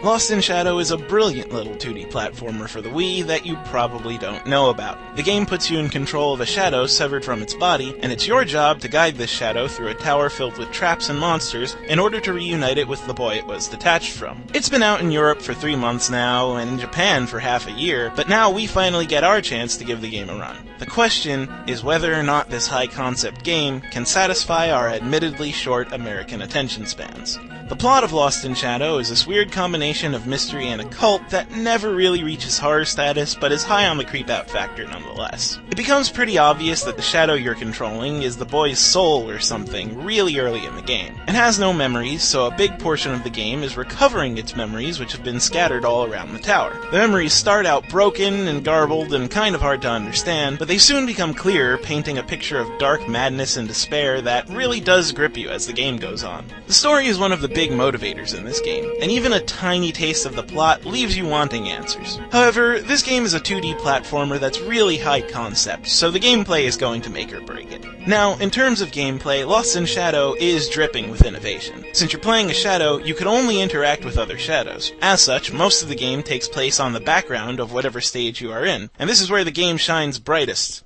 Lost in Shadow is a brilliant little 2D platformer for the Wii that you probably don't know about. The game puts you in control of a shadow severed from its body, and it's your job to guide this shadow through a tower filled with traps and monsters in order to reunite it with the boy it was detached from. It's been out in Europe for 3 months now, and in Japan for half a year, but now we finally get our chance to give the game a run. The question is whether or not this high-concept game can satisfy our admittedly short American attention spans. The plot of Lost in Shadow is this weird combination of mystery and occult that never really reaches horror status, but is high on the creep-out factor nonetheless. It becomes pretty obvious that the shadow you're controlling is the boy's soul or something really early in the game. It has no memories, so a big portion of the game is recovering its memories which have been scattered all around the tower. The memories start out broken and garbled and kind of hard to understand, but they soon become clear, painting a picture of dark madness and despair that really does grip you as the game goes on. The story is one of the big motivators in this game, and even a tiny taste of the plot leaves you wanting answers. However, this game is a 2D platformer that's really high concept, so the gameplay is going to make or break it. Now, in terms of gameplay, Lost in Shadow is dripping with innovation. Since you're playing a shadow, you can only interact with other shadows. As such, most of the game takes place on the background of whatever stage you are in, and this is where the game shines brightest.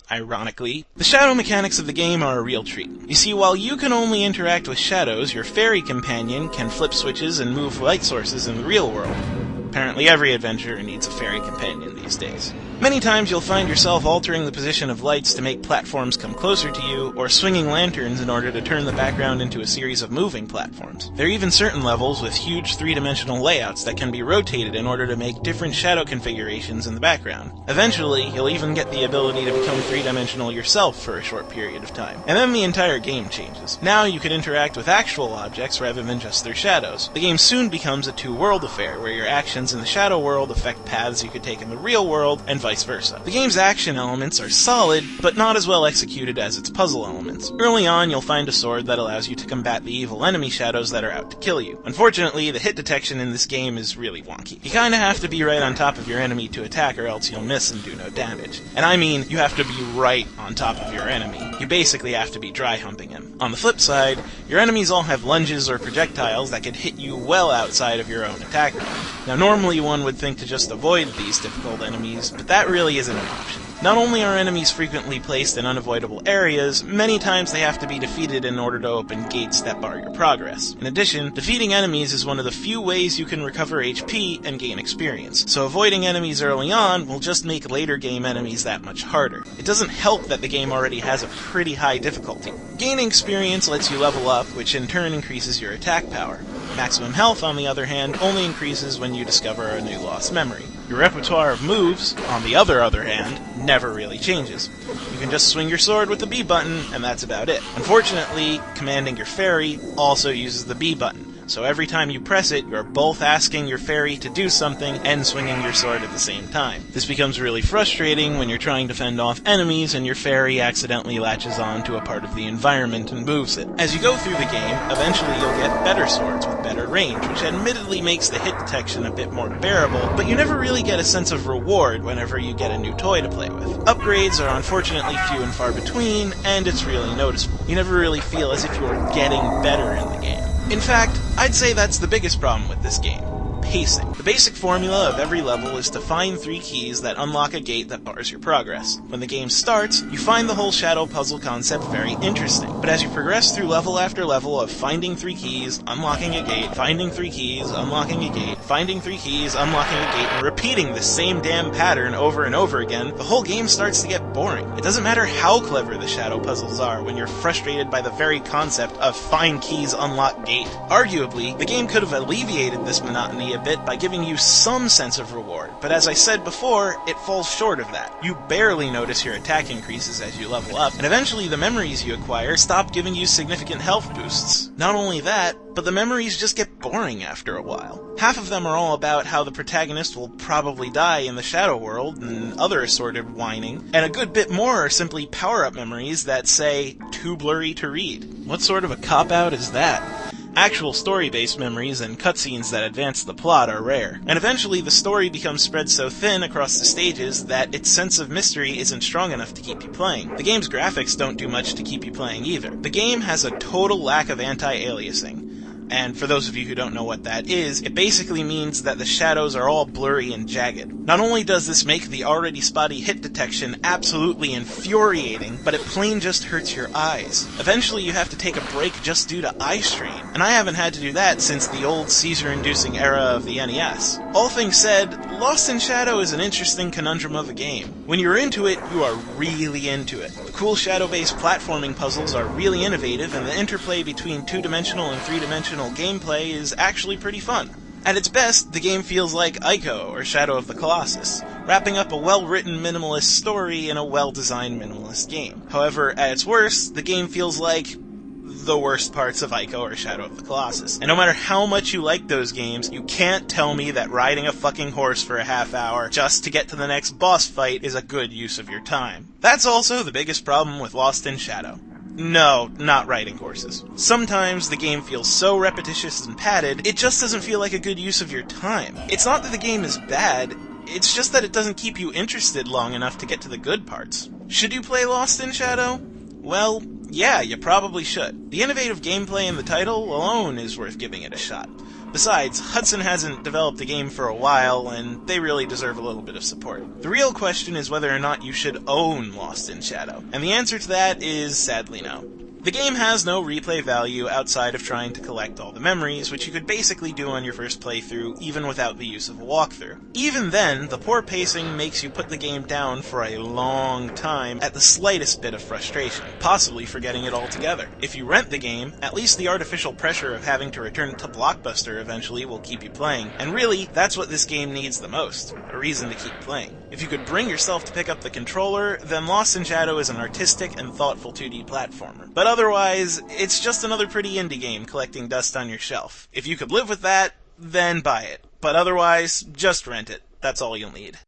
Ironically, the shadow mechanics of the game are a real treat. You see, while you can only interact with shadows, your fairy companion can flip switches and move light sources in the real world. Apparently every adventurer needs a fairy companion these days. Many times you'll find yourself altering the position of lights to make platforms come closer to you, or swinging lanterns in order to turn the background into a series of moving platforms. There are even certain levels with huge three-dimensional layouts that can be rotated in order to make different shadow configurations in the background. Eventually, you'll even get the ability to become three-dimensional yourself for a short period of time. And then the entire game changes. Now you can interact with actual objects rather than just their shadows. The game soon becomes a two-world affair, where your actions in the shadow world affect paths you could take in the real world, and vice versa. The game's action elements are solid, but not as well executed as its puzzle elements. Early on, you'll find a sword that allows you to combat the evil enemy shadows that are out to kill you. Unfortunately, the hit detection in this game is really wonky. You kinda have to be right on top of your enemy to attack, or else you'll miss and do no damage. And I mean, you have to be right on top of your enemy. You basically have to be dry humping him. On the flip side, your enemies all have lunges or projectiles that could hit you well outside of your own attack range. Now normally one would think to just avoid these difficult enemies, but that really isn't an option. Not only are enemies frequently placed in unavoidable areas, many times they have to be defeated in order to open gates that bar your progress. In addition, defeating enemies is one of the few ways you can recover HP and gain experience, so avoiding enemies early on will just make later game enemies that much harder. It doesn't help that the game already has a pretty high difficulty. Gaining experience lets you level up, which in turn increases your attack power. Maximum health, on the other hand, only increases when you discover a new lost memory. Your repertoire of moves, on the other hand, never really changes. You can just swing your sword with the B button, and that's about it. Unfortunately, commanding your fairy also uses the B button. So every time you press it, you're both asking your fairy to do something and swinging your sword at the same time. This becomes really frustrating when you're trying to fend off enemies and your fairy accidentally latches on to a part of the environment and moves it. As you go through the game, eventually you'll get better swords with better range, which admittedly makes the hit detection a bit more bearable, but you never really get a sense of reward whenever you get a new toy to play with. Upgrades are unfortunately few and far between, and it's really noticeable. You never really feel as if you're getting better in the game. In fact, I'd say that's the biggest problem with this game. Pacing. The basic formula of every level is to find 3 keys that unlock a gate that bars your progress. When the game starts, you find the whole shadow puzzle concept very interesting, but as you progress through level after level of finding 3 keys, unlocking a gate, finding 3 keys, unlocking a gate, finding 3 keys, unlocking a gate, and repeating the same damn pattern over and over again, the whole game starts to get boring. It doesn't matter how clever the shadow puzzles are when you're frustrated by the very concept of find keys, unlock gate. Arguably, the game could have alleviated this monotony a bit by giving you some sense of reward, but as I said before, it falls short of that. You barely notice your attack increases as you level up, and eventually the memories you acquire stop giving you significant health boosts. Not only that, but the memories just get boring after a while. Half of them are all about how the protagonist will probably die in the shadow world and other assorted whining, and a good bit more are simply power-up memories that say, too blurry to read. What sort of a cop-out is that? Actual story-based memories and cutscenes that advance the plot are rare, and eventually the story becomes spread so thin across the stages that its sense of mystery isn't strong enough to keep you playing. The game's graphics don't do much to keep you playing either. The game has a total lack of anti-aliasing. And for those of you who don't know what that is, it basically means that the shadows are all blurry and jagged. Not only does this make the already spotty hit detection absolutely infuriating, but it plain just hurts your eyes. Eventually you have to take a break just due to eye strain, and I haven't had to do that since the old seizure-inducing era of the NES. All things said, Lost in Shadow is an interesting conundrum of a game. When you're into it, you are really into it. The cool shadow-based platforming puzzles are really innovative, and the interplay between two-dimensional and three-dimensional gameplay is actually pretty fun. At its best, the game feels like Ico, or Shadow of the Colossus, wrapping up a well-written minimalist story in a well-designed minimalist game. However, at its worst, the game feels like the worst parts of Ico or Shadow of the Colossus. And no matter how much you like those games, you can't tell me that riding a fucking horse for a half hour just to get to the next boss fight is a good use of your time. That's also the biggest problem with Lost in Shadow. No, not riding horses. Sometimes the game feels so repetitious and padded, it just doesn't feel like a good use of your time. It's not that the game is bad, it's just that it doesn't keep you interested long enough to get to the good parts. Should you play Lost in Shadow? Well, yeah, you probably should. The innovative gameplay in the title alone is worth giving it a shot. Besides, Hudson hasn't developed the game for a while, and they really deserve a little bit of support. The real question is whether or not you should own Lost in Shadow, and the answer to that is sadly no. The game has no replay value outside of trying to collect all the memories, which you could basically do on your first playthrough, even without the use of a walkthrough. Even then, the poor pacing makes you put the game down for a long time at the slightest bit of frustration, possibly forgetting it altogether. If you rent the game, at least the artificial pressure of having to return to Blockbuster eventually will keep you playing, and really, that's what this game needs the most, a reason to keep playing. If you could bring yourself to pick up the controller, then Lost in Shadow is an artistic and thoughtful 2D platformer. But otherwise, it's just another pretty indie game collecting dust on your shelf. If you could live with that, then buy it. But otherwise, just rent it. That's all you'll need.